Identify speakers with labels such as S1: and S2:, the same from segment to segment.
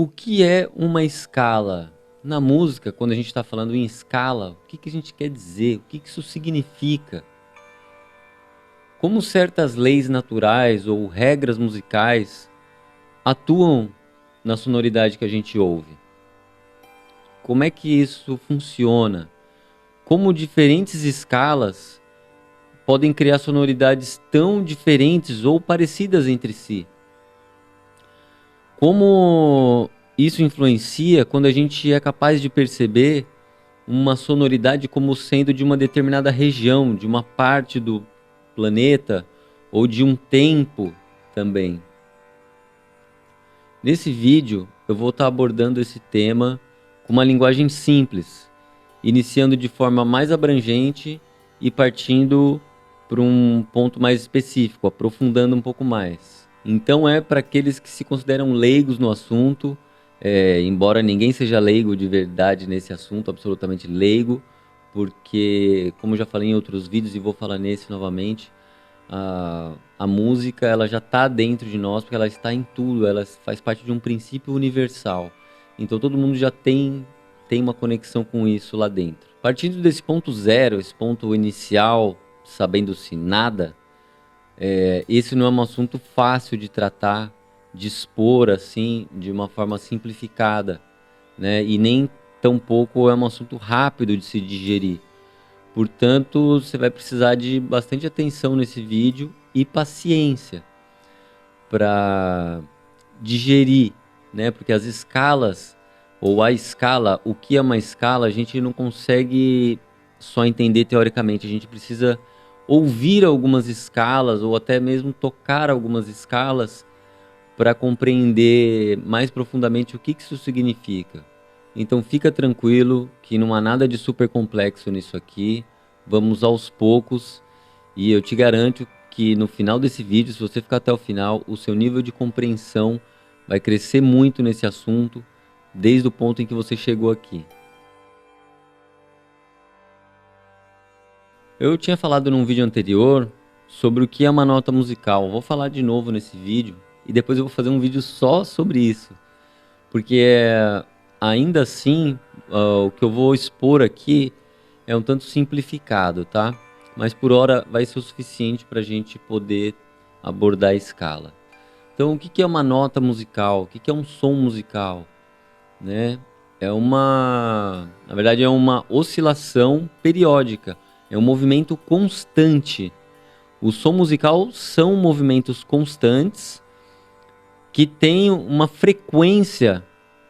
S1: O que é uma escala? Na música, quando a gente está falando em escala, o que a gente quer dizer? O que isso significa? Como certas leis naturais ou regras musicais atuam na sonoridade que a gente ouve? Como é que isso funciona? Como diferentes escalas podem criar sonoridades tão diferentes ou parecidas entre si? Como isso influencia quando a gente é capaz de perceber uma sonoridade como sendo de uma determinada região, de uma parte do planeta ou de um tempo também? Nesse vídeo eu vou estar abordando esse tema com uma linguagem simples, iniciando de forma mais abrangente e partindo para um ponto mais específico, aprofundando um pouco mais. Então é para aqueles que se consideram leigos no assunto, embora ninguém seja leigo de verdade nesse assunto, absolutamente leigo, porque, como já falei em outros vídeos e vou falar nesse novamente, a música ela já está dentro de nós, porque ela está em tudo, ela faz parte de um princípio universal. Então todo mundo já tem uma conexão com isso lá dentro. Partindo desse ponto zero, esse ponto inicial, sabendo-se nada, esse não é um assunto fácil de tratar, de expor assim, de uma forma simplificada, né? E nem tampouco é um assunto rápido de se digerir. Portanto, você vai precisar de bastante atenção nesse vídeo e paciência para digerir, né? Porque as escalas, ou a escala, o que é uma escala, a gente não consegue só entender teoricamente, a gente precisa ouvir algumas escalas ou até mesmo tocar algumas escalas para compreender mais profundamente o que isso significa. Então fica tranquilo que não há nada de super complexo nisso aqui, vamos aos poucos e eu te garanto que no final desse vídeo, se você ficar até o final, o seu nível de compreensão vai crescer muito nesse assunto, desde o ponto em que você chegou aqui. Eu tinha falado num vídeo anterior sobre o que é uma nota musical. Vou falar de novo nesse vídeo e depois eu vou fazer um vídeo só sobre isso. Porque ainda assim, o que eu vou expor aqui é um tanto simplificado, tá? Mas por hora vai ser o suficiente para a gente poder abordar a escala. Então, o que é uma nota musical? O que é um som musical? Né? Na verdade, é uma oscilação periódica. É um movimento constante. O som musical são movimentos constantes que têm uma frequência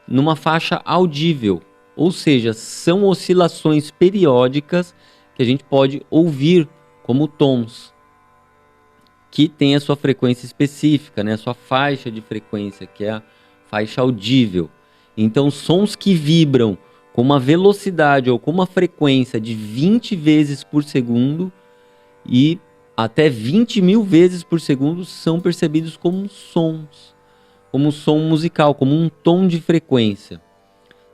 S1: numa faixa audível. Ou seja, são oscilações periódicas que a gente pode ouvir como tons, que tem a sua frequência específica, né? A sua faixa de frequência, que é a faixa audível. Então, sons que vibram com uma velocidade ou com uma frequência de 20 vezes por segundo e até 20 mil vezes por segundo são percebidos como sons, como som musical, como um tom de frequência.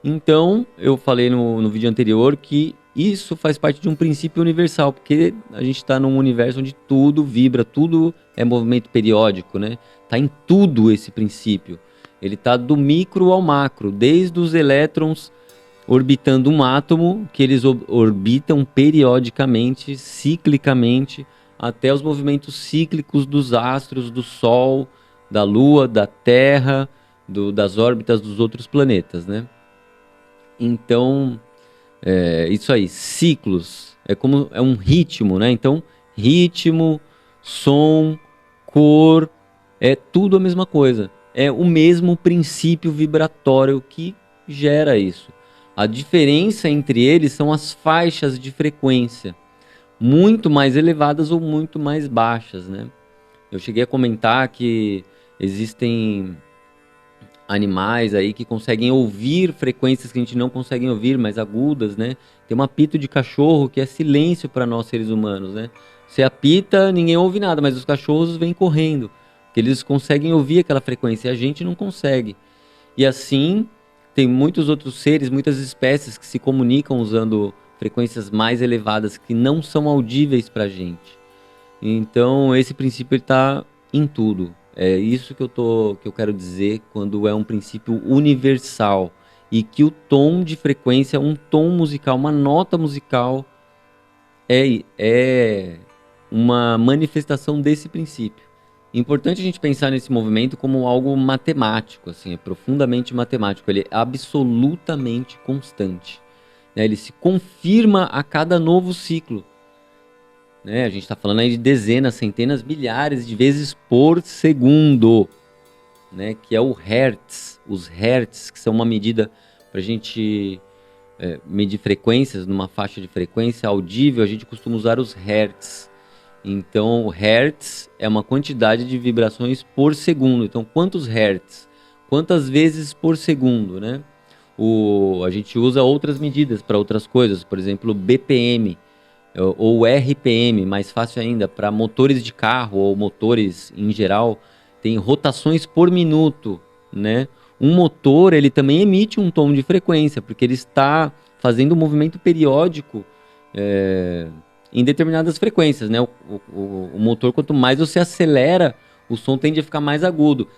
S1: Então, eu falei no vídeo anterior que isso faz parte de um princípio universal, porque a gente está num universo onde tudo vibra, tudo é movimento periódico, né? Está em tudo esse princípio. Ele está do micro ao macro, desde os elétrons orbitando um átomo, que eles orbitam periodicamente, ciclicamente, até os movimentos cíclicos dos astros, do Sol, da Lua, da Terra, das órbitas dos outros planetas, né? Então, isso aí, ciclos, é um ritmo, né? Então, ritmo, som, cor, é tudo a mesma coisa. É o mesmo princípio vibratório que gera isso. A diferença entre eles são as faixas de frequência, muito mais elevadas ou muito mais baixas, né? Eu cheguei a comentar que existem animais aí que conseguem ouvir frequências que a gente não consegue ouvir, mais agudas, né? Tem um apito de cachorro que é silêncio para nós seres humanos, né? Você apita, ninguém ouve nada, mas os cachorros vêm correndo, porque eles conseguem ouvir aquela frequência e a gente não consegue. E assim, tem muitos outros seres, muitas espécies que se comunicam usando frequências mais elevadas que não são audíveis para a gente. Então, esse princípio está em tudo. É isso que eu quero dizer quando é um princípio universal e que o tom de frequência, um tom musical, uma nota musical é uma manifestação desse princípio. Importante a gente pensar nesse movimento como algo matemático, assim, é profundamente matemático, ele é absolutamente constante, né? Ele se confirma a cada novo ciclo, né? A gente está falando aí de dezenas, centenas, milhares de vezes por segundo, né? Que é o Hertz, os Hertz, que são uma medida para a gente medir frequências numa faixa de frequência audível, a gente costuma usar os Hertz. Então, Hertz é uma quantidade de vibrações por segundo. Então, quantos Hertz? Quantas vezes por segundo, né? A gente usa outras medidas para outras coisas, por exemplo, BPM ou RPM, mais fácil ainda, para motores de carro ou motores em geral, tem rotações por minuto, né? Um motor, ele também emite um tom de frequência, porque ele está fazendo um movimento periódico em determinadas frequências, né? O motor, quanto mais você acelera, o som tende a ficar mais agudo.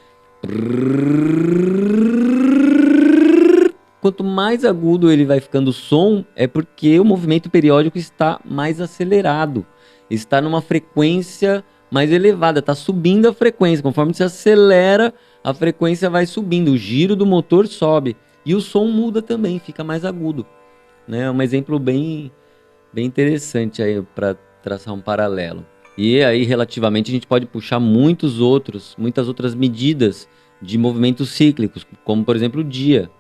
S1: Quanto mais agudo ele vai ficando o som, é porque o movimento periódico está mais acelerado, está numa frequência mais elevada, está subindo a frequência. Conforme você acelera, a frequência vai subindo, o giro do motor sobe e o som muda também, fica mais agudo, né? É um exemplo bem interessante aí para traçar um paralelo. E aí, relativamente, a gente pode puxar muitas outras medidas de movimentos cíclicos, como por exemplo o dia,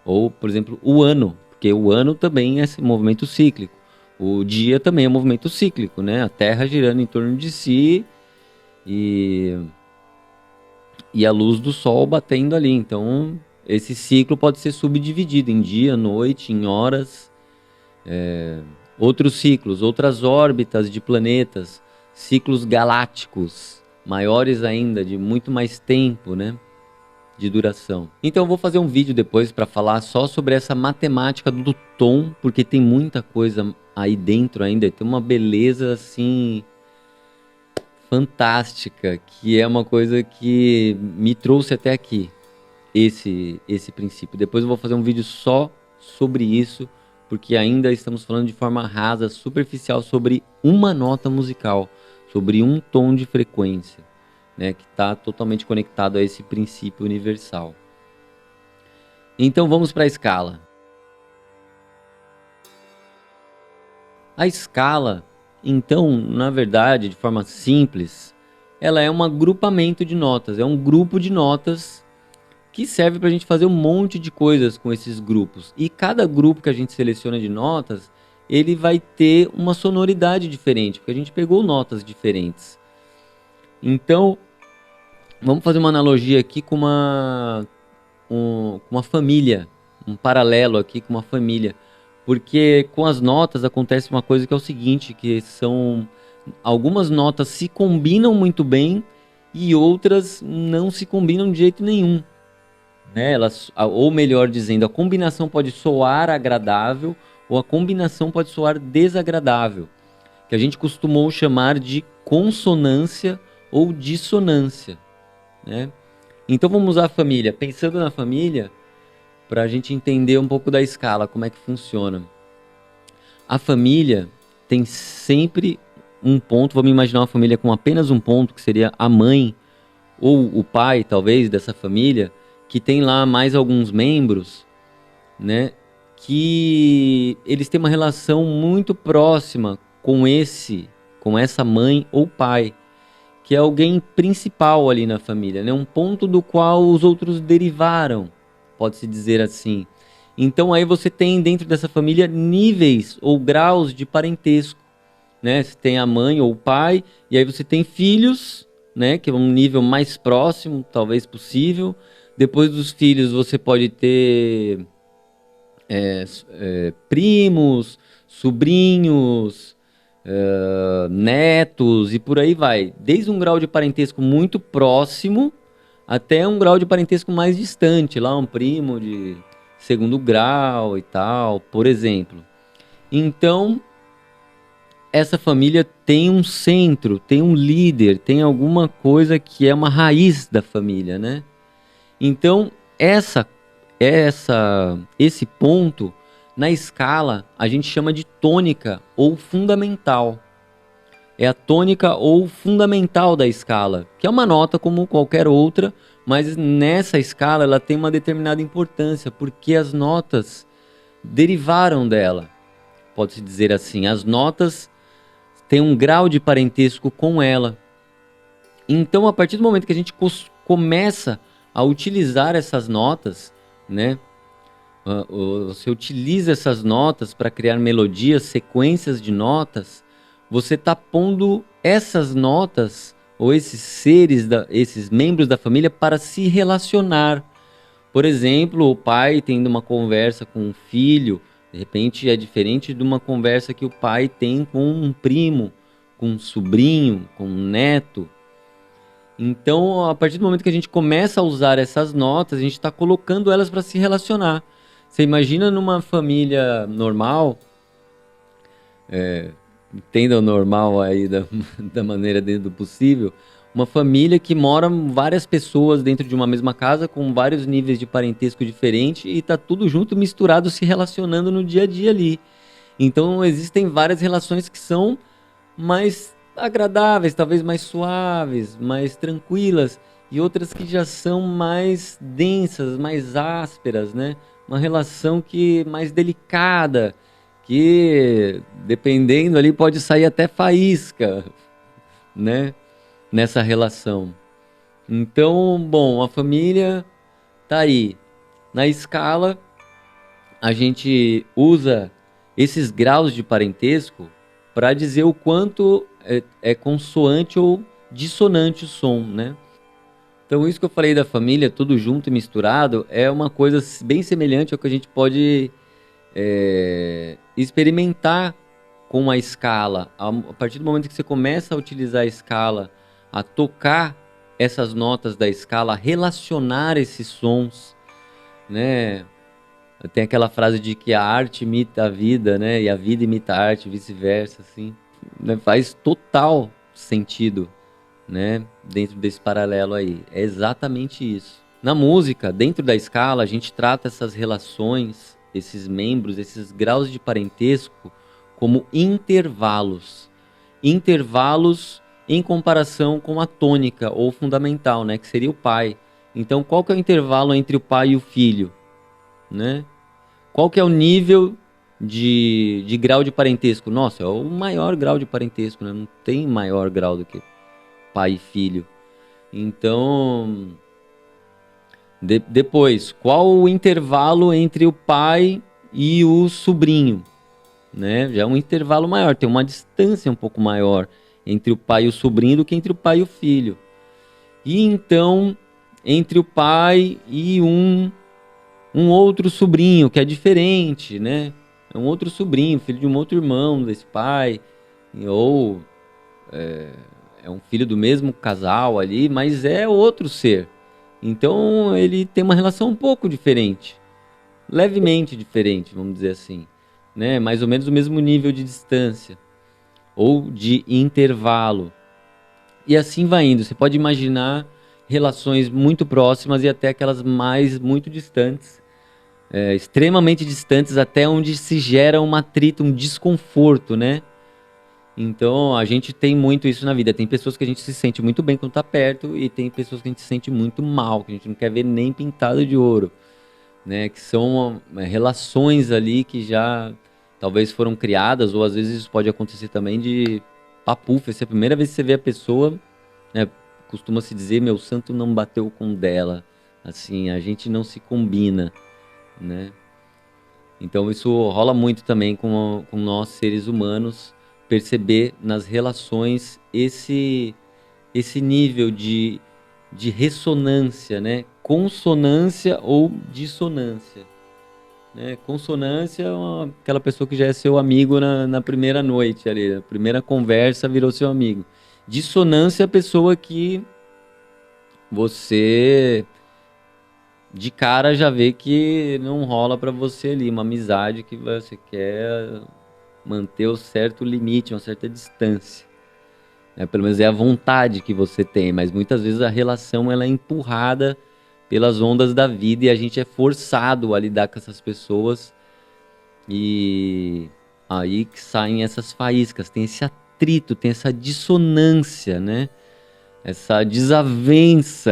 S1: ou por exemplo o ano, porque o ano também é esse movimento cíclico. O dia também é um movimento cíclico, né? A Terra girando em torno de si e a luz do Sol batendo ali. Então, esse ciclo pode ser subdividido em dia, noite, em horas. Outros ciclos, outras órbitas de planetas, ciclos galácticos, maiores ainda, de muito mais tempo, né, de duração. Então eu vou fazer um vídeo depois para falar só sobre essa matemática do tom, porque tem muita coisa aí dentro ainda, tem uma beleza assim fantástica, que é uma coisa que me trouxe até aqui, esse princípio. Depois eu vou fazer um vídeo só sobre isso, porque ainda estamos falando de forma rasa, superficial, sobre uma nota musical, sobre um tom de frequência, né, que está totalmente conectado a esse princípio universal. Então vamos para a escala. A escala, então, na verdade, de forma simples, ela é um agrupamento de notas, é um grupo de notas que serve para a gente fazer um monte de coisas com esses grupos. E cada grupo que a gente seleciona de notas, ele vai ter uma sonoridade diferente, porque a gente pegou notas diferentes. Então, vamos fazer uma analogia aqui com uma família, um paralelo aqui com uma família. Porque com as notas acontece uma coisa que é o seguinte, que são algumas notas se combinam muito bem e outras não se combinam de jeito nenhum. Né? Ou melhor dizendo, a combinação pode soar agradável ou a combinação pode soar desagradável, que a gente costumou chamar de consonância ou dissonância, né? Então vamos usar a família. Pensando na família, para a gente entender um pouco da escala, como é que funciona. A família tem sempre um ponto, vamos imaginar uma família com apenas um ponto, que seria a mãe ou o pai, talvez, dessa família, que tem lá mais alguns membros, né, que eles têm uma relação muito próxima com essa mãe ou pai, que é alguém principal ali na família, né, um ponto do qual os outros derivaram, pode-se dizer assim. Então aí você tem dentro dessa família níveis ou graus de parentesco, né? Você tem a mãe ou o pai, e aí você tem filhos, né? Que é um nível mais próximo, talvez possível. Depois dos filhos você pode ter primos, sobrinhos, netos e por aí vai. Desde um grau de parentesco muito próximo até um grau de parentesco mais distante, lá um primo de segundo grau e tal, por exemplo. Então, essa família tem um centro, tem um líder, tem alguma coisa que é uma raiz da família, né? Então, esse ponto, na escala, a gente chama de tônica ou fundamental. É a tônica ou fundamental da escala, que é uma nota como qualquer outra, mas nessa escala ela tem uma determinada importância, porque as notas derivaram dela. Pode-se dizer assim, as notas têm um grau de parentesco com ela. Então, a partir do momento que a gente começa a utilizar essas notas, né? Você utiliza essas notas para criar melodias, sequências de notas, você está pondo essas notas ou esses seres, esses membros da família para se relacionar. Por exemplo, o pai tendo uma conversa com um filho, de repente é diferente de uma conversa que o pai tem com um primo, com um sobrinho, com um neto. Então, a partir do momento que a gente começa a usar essas notas, a gente está colocando elas para se relacionar. Você imagina numa família normal, entenda o normal aí da maneira dentro do possível, uma família que moram várias pessoas dentro de uma mesma casa, com vários níveis de parentesco diferente, e tá tudo junto, misturado, se relacionando no dia a dia ali. Então existem várias relações que são mais agradáveis, talvez mais suaves, mais tranquilas, e outras que já são mais densas, mais ásperas, né? Uma relação que mais delicada, que dependendo ali pode sair até faísca, né? Nessa relação. Então, bom, a família tá aí. Na escala, a gente usa esses graus de parentesco para dizer o quanto é consoante ou dissonante o som, né? Então, isso que eu falei da família, tudo junto e misturado, é uma coisa bem semelhante ao que a gente pode experimentar com a escala. A partir do momento que você começa a utilizar a escala, a tocar essas notas da escala, a relacionar esses sons, né? Tem aquela frase de que a arte imita a vida, né? E a vida imita a arte, vice-versa, assim. Né? Faz total sentido, né? Dentro desse paralelo aí. É exatamente isso. Na música, dentro da escala, a gente trata essas relações, esses membros, esses graus de parentesco como intervalos. Intervalos em comparação com a tônica ou fundamental, né? Que seria o pai. Então, qual que é o intervalo entre o pai e o filho, né? Qual que é o nível de grau de parentesco? Nossa, é o maior grau de parentesco, né? Não tem maior grau do que pai e filho. Então, depois, qual o intervalo entre o pai e o sobrinho? Né? Já é um intervalo maior, tem uma distância um pouco maior entre o pai e o sobrinho do que entre o pai e o filho. E então, entre o pai e um outro sobrinho, que é diferente, né? É um outro sobrinho, filho de um outro irmão desse pai, ou é um filho do mesmo casal ali, mas é outro ser. Então ele tem uma relação um pouco diferente, levemente diferente, vamos dizer assim, né? Mais ou menos o mesmo nível de distância ou de intervalo. E assim vai indo. Você pode imaginar relações muito próximas e até aquelas mais muito distantes, extremamente distantes, até onde se gera um atrito, um desconforto, né? Então, a gente tem muito isso na vida. Tem pessoas que a gente se sente muito bem quando tá perto e tem pessoas que a gente se sente muito mal, que a gente não quer ver nem pintado de ouro, né? Que são relações ali que já talvez foram criadas, ou às vezes isso pode acontecer também de papufa. Essa é a primeira vez que você vê a pessoa, né? Costuma se dizer, meu santo não bateu com o dela. Assim, a gente não se combina, né? Então isso rola muito também com nós seres humanos, perceber nas relações esse nível de ressonância, né? Consonância ou dissonância, né? Consonância é aquela pessoa que já é seu amigo na primeira noite ali, na primeira conversa virou seu amigo. Dissonância é a pessoa que você de cara já vê que não rola pra você ali, uma amizade que você quer manter um certo limite, uma certa distância. Né? Pelo menos é a vontade que você tem, mas muitas vezes a relação ela é empurrada pelas ondas da vida e a gente é forçado a lidar com essas pessoas e aí que saem essas faíscas, tem esse atrito, tem essa dissonância, né? Essa desavença,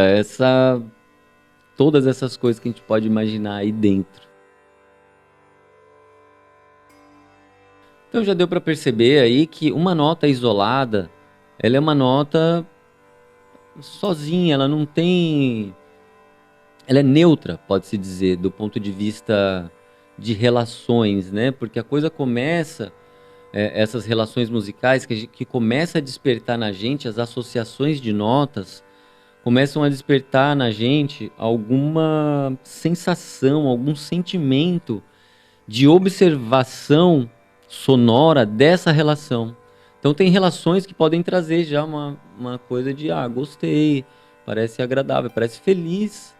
S1: todas essas coisas que a gente pode imaginar aí dentro. Então já deu para perceber aí que uma nota isolada, ela é uma nota sozinha, ela não tem, ela é neutra, pode-se dizer, do ponto de vista de relações, né? Porque a coisa começa, essas relações musicais que começa a despertar na gente, as associações de notas, começam a despertar na gente alguma sensação, algum sentimento de observação sonora dessa relação. Então tem relações que podem trazer já uma coisa de, gostei, parece agradável, parece feliz,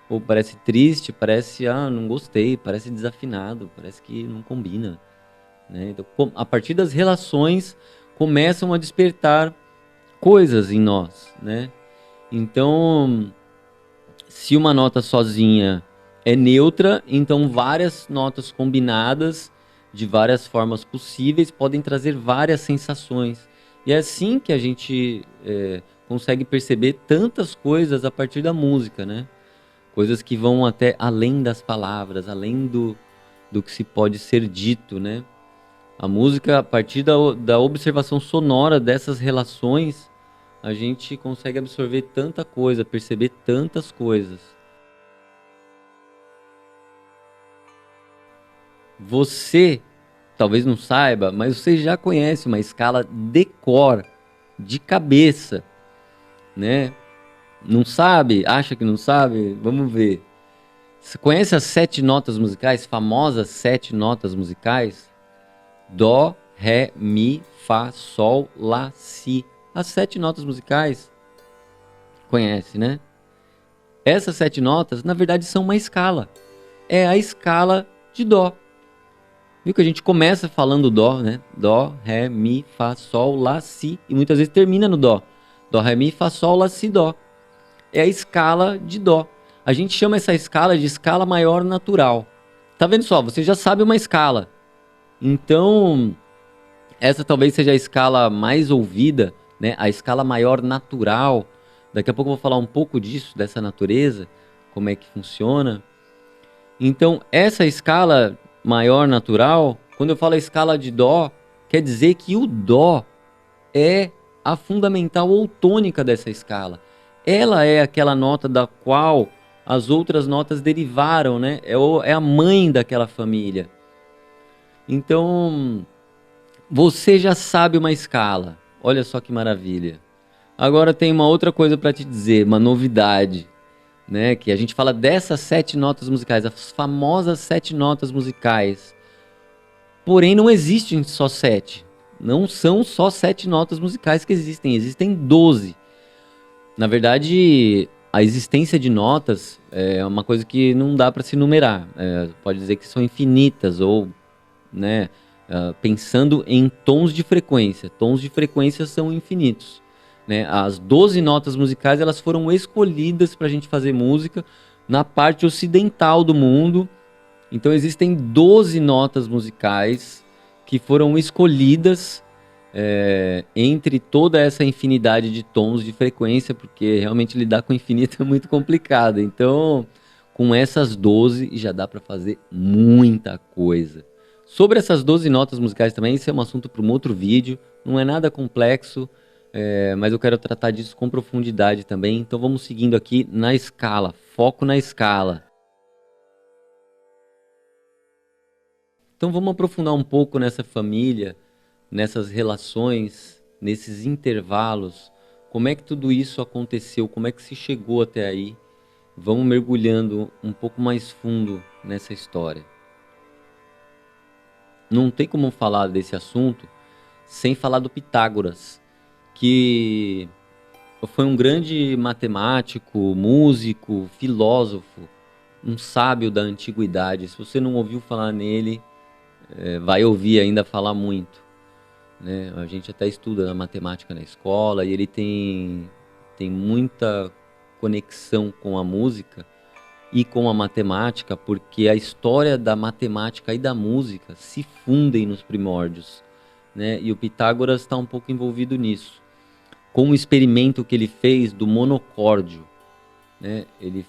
S1: ou parece triste, parece, não gostei, parece desafinado, parece que não combina. Né? Então, a partir das relações, começam a despertar coisas em nós, né? Então, se uma nota sozinha é neutra, então várias notas combinadas de várias formas possíveis podem trazer várias sensações. E é assim que a gente consegue perceber tantas coisas a partir da música, né? Coisas que vão até além das palavras, além do que se pode ser dito, né? A música, a partir da observação sonora dessas relações, a gente consegue absorver tanta coisa, perceber tantas coisas. Você talvez não saiba, mas você já conhece uma escala de cor, de cabeça, né? Não sabe? Acha que não sabe? Vamos ver. Você conhece as 7 notas musicais, famosas 7 notas musicais? Dó, Ré, Mi, Fá, Sol, Lá, Si. As 7 notas musicais. Conhece, né? Essas 7 notas, na verdade, são uma escala. É a escala de Dó. Viu que a gente começa falando Dó, né? Dó, Ré, Mi, Fá, Sol, Lá, Si. E muitas vezes termina no Dó. Dó, Ré, Mi, Fá, Sol, Lá, Si, Dó. É a escala de Dó. A gente chama essa escala de escala maior natural. Tá vendo só? Você já sabe uma escala. Então, essa talvez seja a escala mais ouvida, né? A escala maior natural. Daqui a pouco eu vou falar um pouco disso, dessa natureza, como é que funciona. Então, essa escala maior natural, quando eu falo a escala de Dó, quer dizer que o Dó é a fundamental ou tônica dessa escala. Ela é aquela nota da qual as outras notas derivaram, né? É a mãe daquela família. Então, você já sabe uma escala. Olha só que maravilha. Agora tem uma outra coisa para te dizer, uma novidade, né? Que a gente fala dessas 7 notas musicais, as famosas 7 notas musicais. Porém, não existem só 7. Não são só 7 notas musicais que existem 12. Na verdade, a existência de notas é uma coisa que não dá para se numerar. Pode dizer que são infinitas ou, né, pensando em tons de frequência. Tons de frequência são infinitos. Né? As 12 notas musicais elas foram escolhidas para a gente fazer música na parte ocidental do mundo. Então existem 12 notas musicais que foram escolhidas entre toda essa infinidade de tons de frequência, porque realmente lidar com infinito é muito complicado. Então, com essas 12 já dá para fazer muita coisa. Sobre essas 12 notas musicais também, isso é um assunto para um outro vídeo, não é nada complexo, mas eu quero tratar disso com profundidade também. Então vamos seguindo aqui na escala, foco na escala. Então vamos aprofundar um pouco nessa família, nessas relações, nesses intervalos, como é que tudo isso aconteceu, como é que se chegou até aí. Vamos mergulhando um pouco mais fundo nessa história. Não tem como falar desse assunto sem falar do Pitágoras, que foi um grande matemático, músico, filósofo, um sábio da antiguidade. Se você não ouviu falar nele, vai ouvir ainda falar muito, né? A gente até estuda a matemática na escola e ele tem muita conexão com a música e com a matemática, porque a história da matemática e da música se fundem nos primórdios, né? E o Pitágoras está um pouco envolvido nisso, com o experimento que ele fez do monocórdio, né? Ele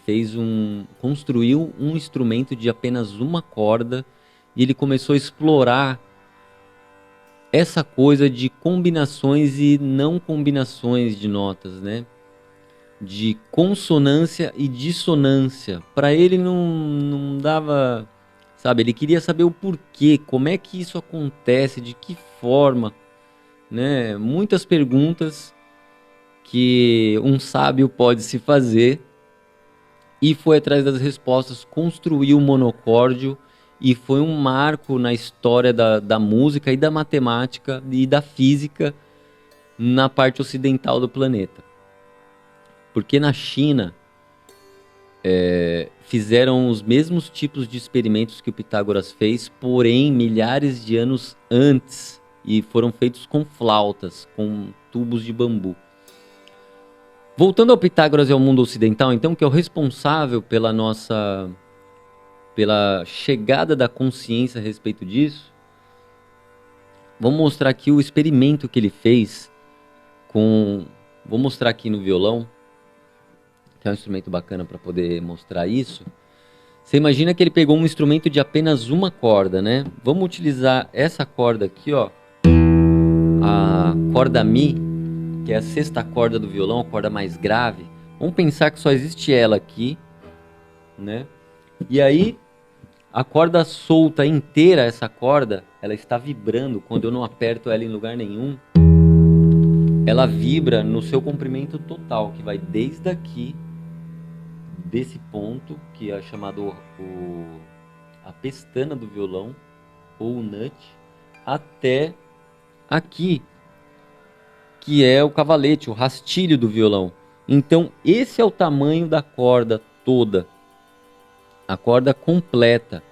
S1: construiu um instrumento de apenas uma corda e ele começou a explorar essa coisa de combinações e não combinações de notas, né? De consonância e dissonância. Para ele não dava, sabe? Ele queria saber o porquê, como é que isso acontece, de que forma, né? Muitas perguntas que um sábio pode se fazer, e foi atrás das respostas, construiu o monocórdio e foi um marco na história da música e da matemática e da física na parte ocidental do planeta. Porque na China fizeram os mesmos tipos de experimentos que o Pitágoras fez, porém milhares de anos antes, e foram feitos com flautas, com tubos de bambu. Voltando ao Pitágoras e ao mundo ocidental, então, que é o responsável pela chegada da consciência a respeito disso, vamos mostrar aqui o experimento que ele fez vou mostrar aqui no violão, que é um instrumento bacana para poder mostrar isso. Você imagina que ele pegou um instrumento de apenas uma corda, né? Vamos utilizar essa corda aqui, ó, a corda Mi, que é a sexta corda do violão, a corda mais grave. Vamos pensar que só existe ela aqui, né? E aí, a corda solta inteira, essa corda, ela está vibrando. Quando eu não aperto ela em lugar nenhum, ela vibra no seu comprimento total, que vai desde aqui, desse ponto, que é chamado a pestana do violão, ou o nut, até aqui, que é o cavalete, o rastilho do violão. Então, esse é o tamanho da corda toda, a corda completa.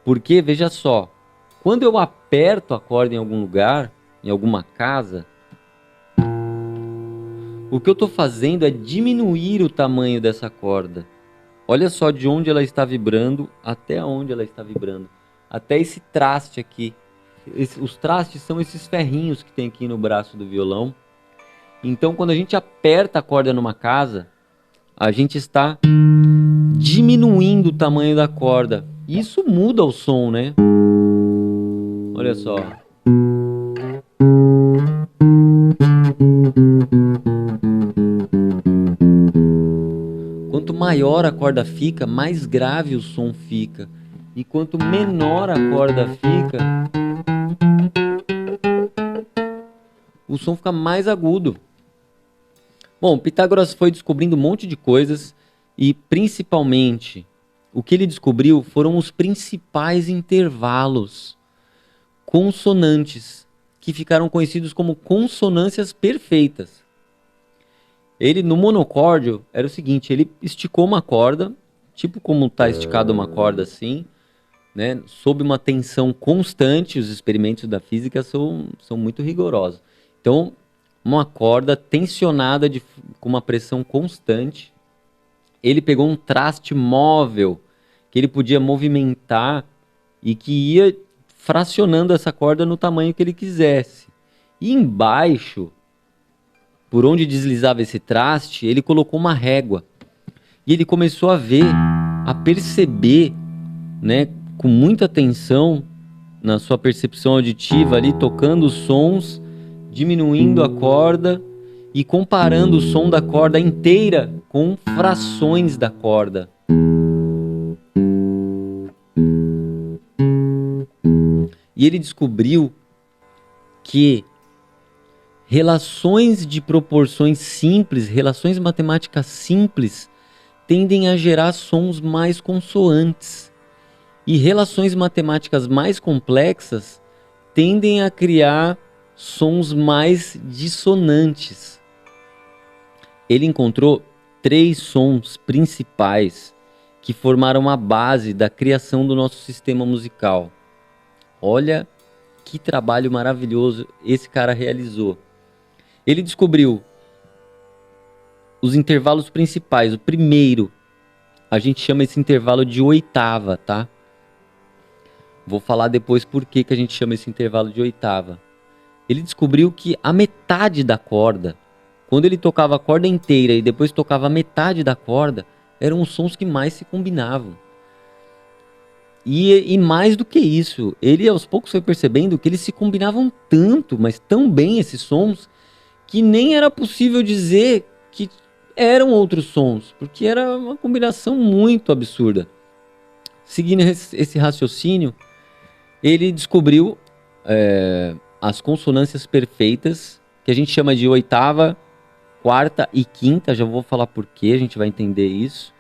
S1: Porque, veja só, quando eu aperto a corda em algum lugar, em alguma casa, o que eu estou fazendo é diminuir o tamanho dessa corda. Olha só de onde ela está vibrando até onde ela está vibrando. Até esse traste aqui. Os trastes são esses ferrinhos que tem aqui no braço do violão. Então, quando a gente aperta a corda numa casa, a gente está diminuindo o tamanho da corda. Isso muda o som, né? Olha só. Quanto maior a corda fica, mais grave o som fica. E quanto menor a corda fica, o som fica mais agudo. Bom, Pitágoras foi descobrindo um monte de coisas e, principalmente, o que ele descobriu foram os principais intervalos consonantes, que ficaram conhecidos como consonâncias perfeitas. Ele, no monocórdio, era o seguinte, ele esticou uma corda, tipo como está esticada uma corda assim, né, sob uma tensão constante. Os experimentos da física são muito rigorosos. Então, uma corda tensionada com uma pressão constante. Ele pegou um traste móvel que ele podia movimentar e que ia fracionando essa corda no tamanho que ele quisesse. E embaixo, por onde deslizava esse traste, ele colocou uma régua. E ele começou a ver, a perceber, né, com muita atenção na sua percepção auditiva ali, tocando os sons, diminuindo a corda e comparando o som da corda inteira com frações da corda. E ele descobriu que relações de proporções simples, relações matemáticas simples, tendem a gerar sons mais consoantes. E relações matemáticas mais complexas tendem a criar sons mais dissonantes. Ele encontrou 3 sons principais que formaram a base da criação do nosso sistema musical. Olha que trabalho maravilhoso esse cara realizou. Ele descobriu os intervalos principais. O primeiro, a gente chama esse intervalo de oitava, tá? Vou falar depois por que a gente chama esse intervalo de oitava. Ele descobriu que a metade da corda, quando ele tocava a corda inteira e depois tocava a metade da corda, eram os sons que mais se combinavam. E mais do que isso, ele aos poucos foi percebendo que eles se combinavam tanto, mas tão bem esses sons, que nem era possível dizer que eram outros sons, porque era uma combinação muito absurda. Seguindo esse raciocínio, ele descobriu as consonâncias perfeitas, que a gente chama de oitava, quarta e quinta. Já vou falar por que a gente vai entender isso.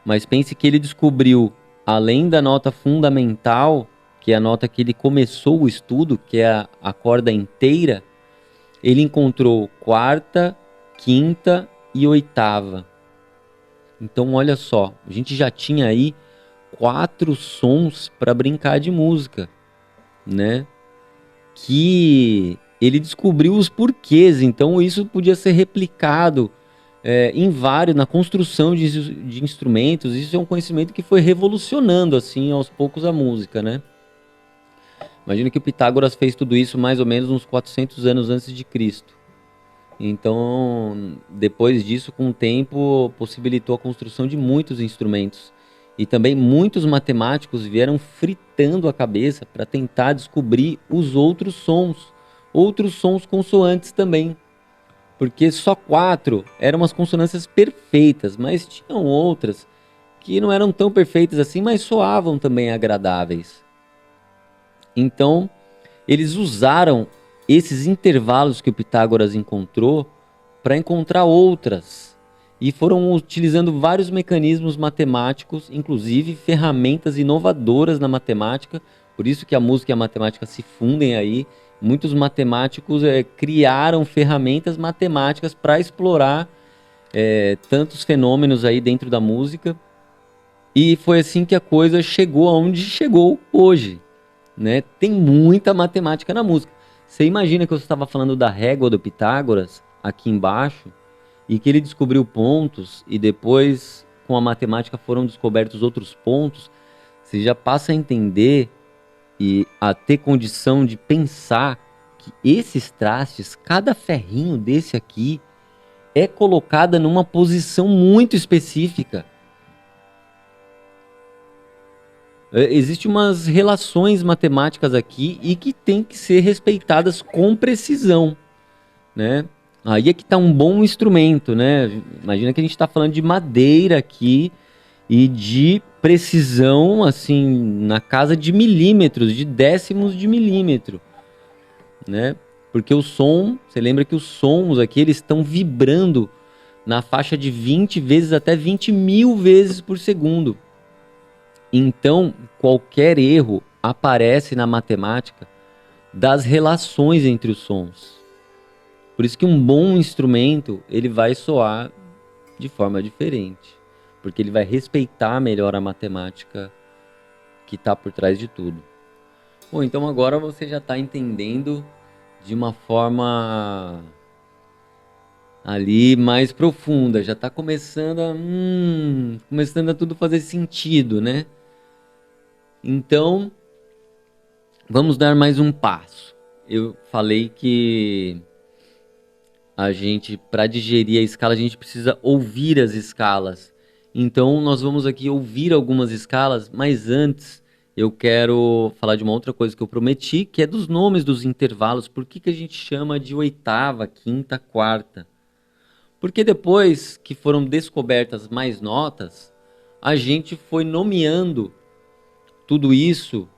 S1: Mas pense que ele descobriu, além da nota fundamental, que é a nota que ele começou o estudo, que é a corda inteira, ele encontrou quarta, quinta e oitava. Então, olha só, a gente já tinha aí 4 sons para brincar de música, né? Que ele descobriu os porquês, então isso podia ser replicado na construção de instrumentos. Isso é um conhecimento que foi revolucionando assim aos poucos a música, né? Imagina que o Pitágoras fez tudo isso mais ou menos uns 400 anos antes de Cristo. Então, depois disso, com o tempo, possibilitou a construção de muitos instrumentos. E também muitos matemáticos vieram fritando a cabeça para tentar descobrir os outros sons consoantes também. Porque só 4 eram umas consonâncias perfeitas, mas tinham outras que não eram tão perfeitas assim, mas soavam também agradáveis. Então, eles usaram esses intervalos que o Pitágoras encontrou para encontrar outras. E foram utilizando vários mecanismos matemáticos, inclusive ferramentas inovadoras na matemática. Por isso que a música e a matemática se fundem aí. Muitos matemáticos criaram ferramentas matemáticas para explorar tantos fenômenos aí dentro da música. E foi assim que a coisa chegou aonde chegou hoje, né? Tem muita matemática na música. Você imagina que eu estava falando da régua do Pitágoras aqui embaixo e que ele descobriu pontos e depois com a matemática foram descobertos outros pontos. Você já passa a entender e a ter condição de pensar que esses trastes, cada ferrinho desse aqui é colocada numa posição muito específica. Existem umas relações matemáticas aqui e que tem que ser respeitadas com precisão, né? Aí é que está um bom instrumento, né? Imagina que a gente está falando de madeira aqui e de precisão, assim, na casa de milímetros, de décimos de milímetro, né? Porque o som, você lembra que os sons aqui, eles estão vibrando na faixa de 20 vezes até 20 mil vezes por segundo. Então, qualquer erro aparece na matemática das relações entre os sons. Por isso que um bom instrumento, ele vai soar de forma diferente, porque ele vai respeitar melhor a matemática que está por trás de tudo. Bom, então agora você já está entendendo de uma forma ali mais profunda, já está começando a tudo fazer sentido, né? Então, vamos dar mais um passo. Eu falei que a gente, para digerir a escala, a gente precisa ouvir as escalas. Então, nós vamos aqui ouvir algumas escalas, mas antes eu quero falar de uma outra coisa que eu prometi, que é dos nomes dos intervalos. Por que a gente chama de oitava, quinta, quarta? Porque depois que foram descobertas mais notas, a gente foi nomeando tudo isso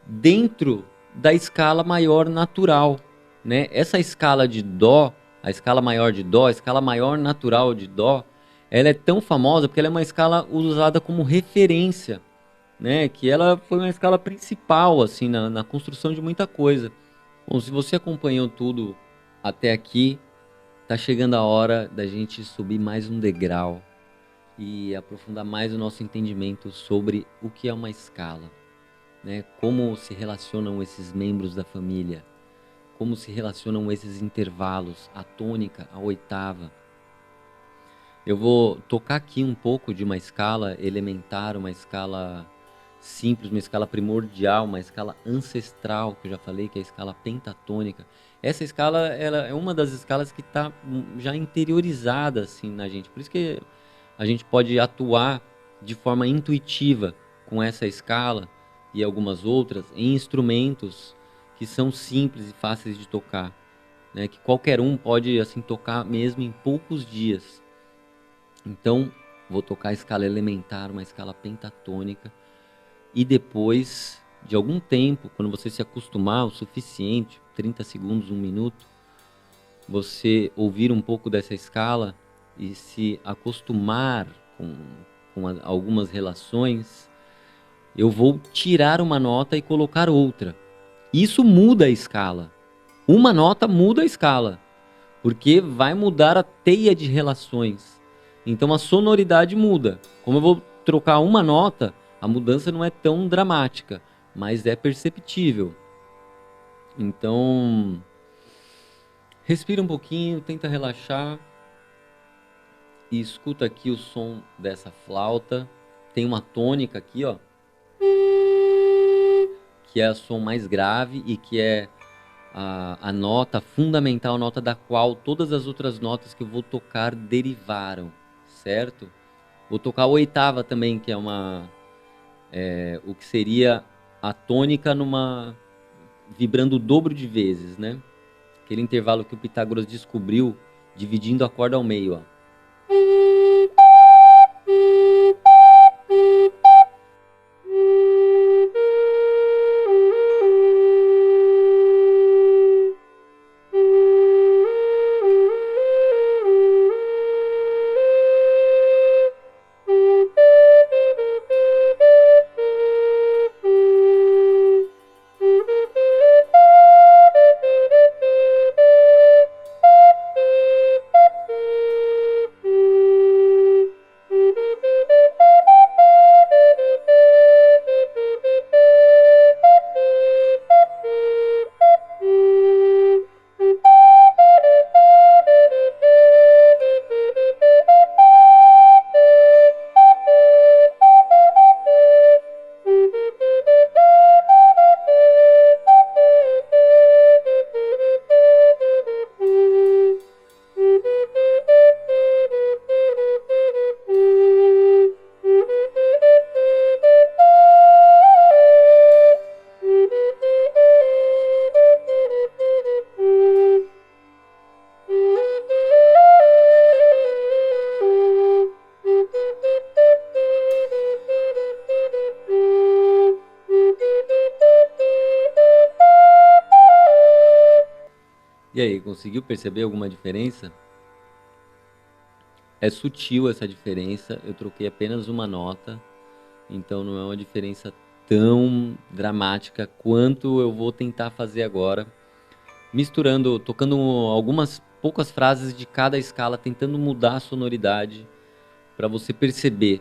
S1: dentro da escala maior natural, né? Essa escala de Dó, a escala maior de Dó, a escala maior natural de Dó, ela é tão famosa porque ela é uma escala usada como referência, né? Que ela foi uma escala principal assim na construção de muita coisa. Bom, se você acompanhou tudo até aqui, tá chegando a hora da gente subir mais um degrau e aprofundar mais o nosso entendimento sobre o que é uma escala. né? Como se relacionam esses membros da família, como se relacionam esses intervalos, a tônica, a oitava. Eu vou tocar aqui um pouco de uma escala elementar, uma escala simples, uma escala primordial, uma escala ancestral, que eu já falei, que é a escala pentatônica. Essa escala, ela é uma das escalas que está já interiorizada assim na gente. Por isso que a gente pode atuar de forma intuitiva com essa escala e algumas outras em instrumentos que são simples e fáceis de tocar, né? Que qualquer um pode assim tocar mesmo em poucos dias. Então, vou tocar a escala elementar, uma escala pentatônica, e depois de algum tempo, quando você se acostumar o suficiente, 30 segundos, 1 minuto, você ouvir um pouco dessa escala e se acostumar com algumas relações, eu vou tirar uma nota e colocar outra. Isso muda a escala. Uma nota muda a escala, porque vai mudar a teia de relações. Então a sonoridade muda. Como eu vou trocar uma nota, a mudança não é tão dramática, mas é perceptível. Então, respira um pouquinho, tenta relaxar e escuta aqui o som dessa flauta. Tem uma tônica aqui, ó, que é o som mais grave e que é a nota fundamental, a nota da qual todas as outras notas que eu vou tocar derivaram, certo? Vou tocar a oitava também, que é o que seria a tônica vibrando o dobro de vezes, né? Aquele intervalo que o Pitágoras descobriu, dividindo a corda ao meio, ó. E aí, conseguiu perceber alguma diferença? É sutil essa diferença, eu troquei apenas uma nota, então não é uma diferença tão dramática quanto eu vou tentar fazer agora, misturando, tocando algumas poucas frases de cada escala, tentando mudar a sonoridade para você perceber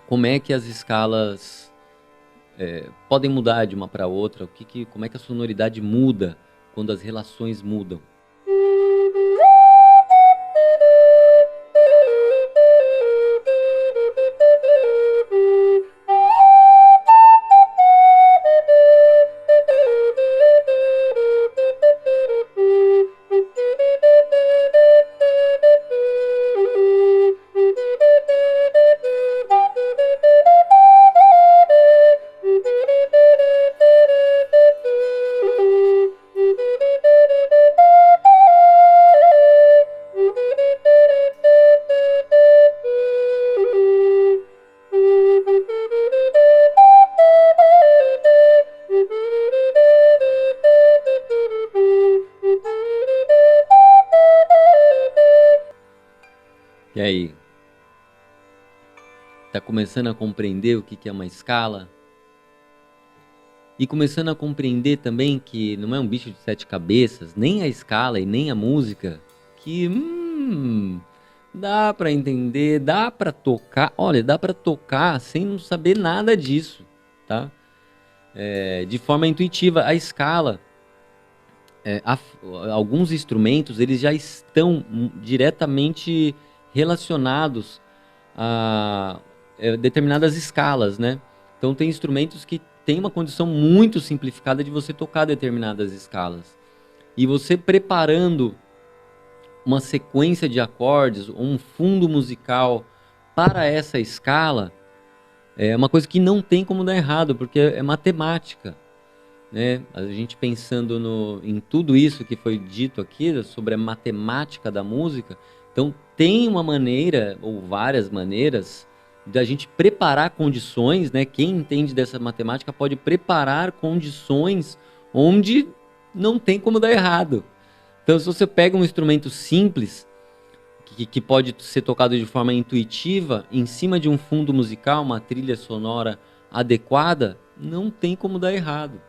S1: como é que as escalas podem mudar de uma para outra, como é que a sonoridade muda quando as relações mudam. E aí? Tá começando a compreender o que é uma escala? E começando a compreender também que não é um bicho de 7 cabeças, nem a escala e nem a música, que dá pra entender, dá pra tocar. Olha, dá pra tocar sem não saber nada disso, tá? de forma intuitiva. A escala, alguns instrumentos, eles já estão diretamente relacionados a determinadas escalas, né? Então tem instrumentos que têm uma condição muito simplificada de você tocar determinadas escalas. E você preparando uma sequência de acordes, ou um fundo musical para essa escala, é uma coisa que não tem como dar errado, porque é matemática, né? A gente pensando em tudo isso que foi dito aqui sobre a matemática da música, então tem uma maneira, ou várias maneiras, da gente preparar condições, né? Quem entende dessa matemática pode preparar condições onde não tem como dar errado. Então, se você pega um instrumento simples, que pode ser tocado de forma intuitiva, em cima de um fundo musical, uma trilha sonora adequada, não tem como dar errado.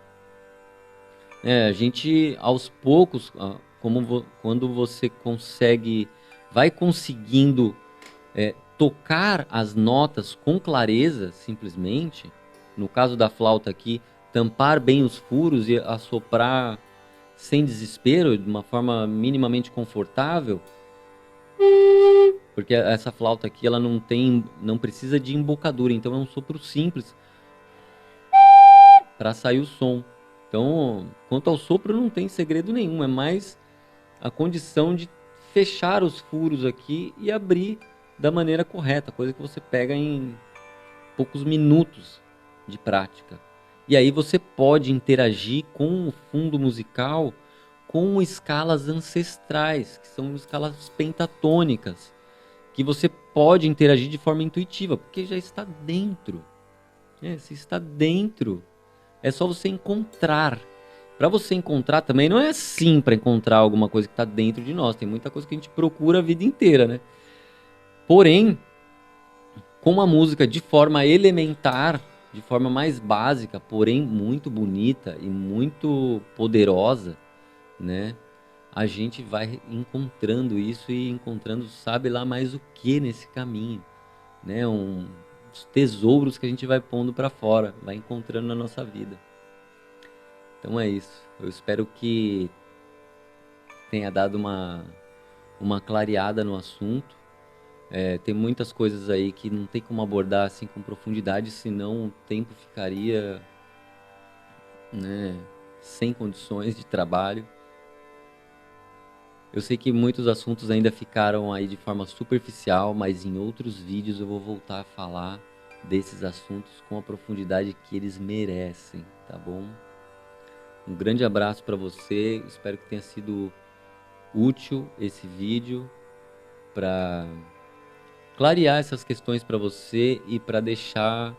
S1: A gente, aos poucos, quando você vai conseguindo tocar as notas com clareza, simplesmente, no caso da flauta aqui, tampar bem os furos e assoprar sem desespero, de uma forma minimamente confortável, porque essa flauta aqui ela não precisa de embocadura, então é um sopro simples para sair o som. Então, quanto ao sopro, não tem segredo nenhum, é mais a condição de fechar os furos aqui e abrir da maneira correta, coisa que você pega em poucos minutos de prática. E aí você pode interagir com o fundo musical com escalas ancestrais, que são escalas pentatônicas, que você pode interagir de forma intuitiva, porque já está dentro. Se está dentro, é só você encontrar. Para você encontrar também não é assim para encontrar alguma coisa que está dentro de nós. Tem muita coisa que a gente procura a vida inteira, né? Porém, com a música de forma elementar, de forma mais básica, porém muito bonita e muito poderosa, né? A gente vai encontrando isso e encontrando sabe lá mais o que nesse caminho, né? Os tesouros que a gente vai pondo para fora, vai encontrando na nossa vida. Então é isso. Eu espero que tenha dado uma clareada no assunto. Tem muitas coisas aí que não tem como abordar assim com profundidade, senão o tempo ficaria, né, sem condições de trabalho. Eu sei que muitos assuntos ainda ficaram aí de forma superficial, mas em outros vídeos eu vou voltar a falar desses assuntos com a profundidade que eles merecem, tá bom? Um grande abraço para você, espero que tenha sido útil esse vídeo para clarear essas questões para você e para deixar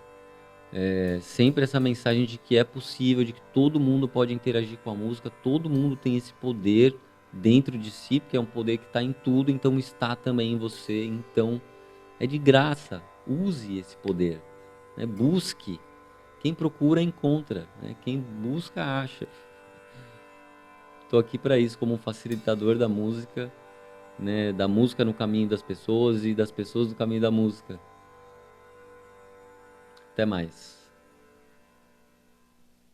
S1: sempre essa mensagem de que é possível, de que todo mundo pode interagir com a música, todo mundo tem esse poder dentro de si, porque é um poder que está em tudo, então está também em você, então é de graça, use esse poder, né? Busque, quem procura encontra, né? Quem busca acha. Estou aqui para isso, como um facilitador da música, né? Da música no caminho das pessoas e das pessoas no caminho da música. Até mais.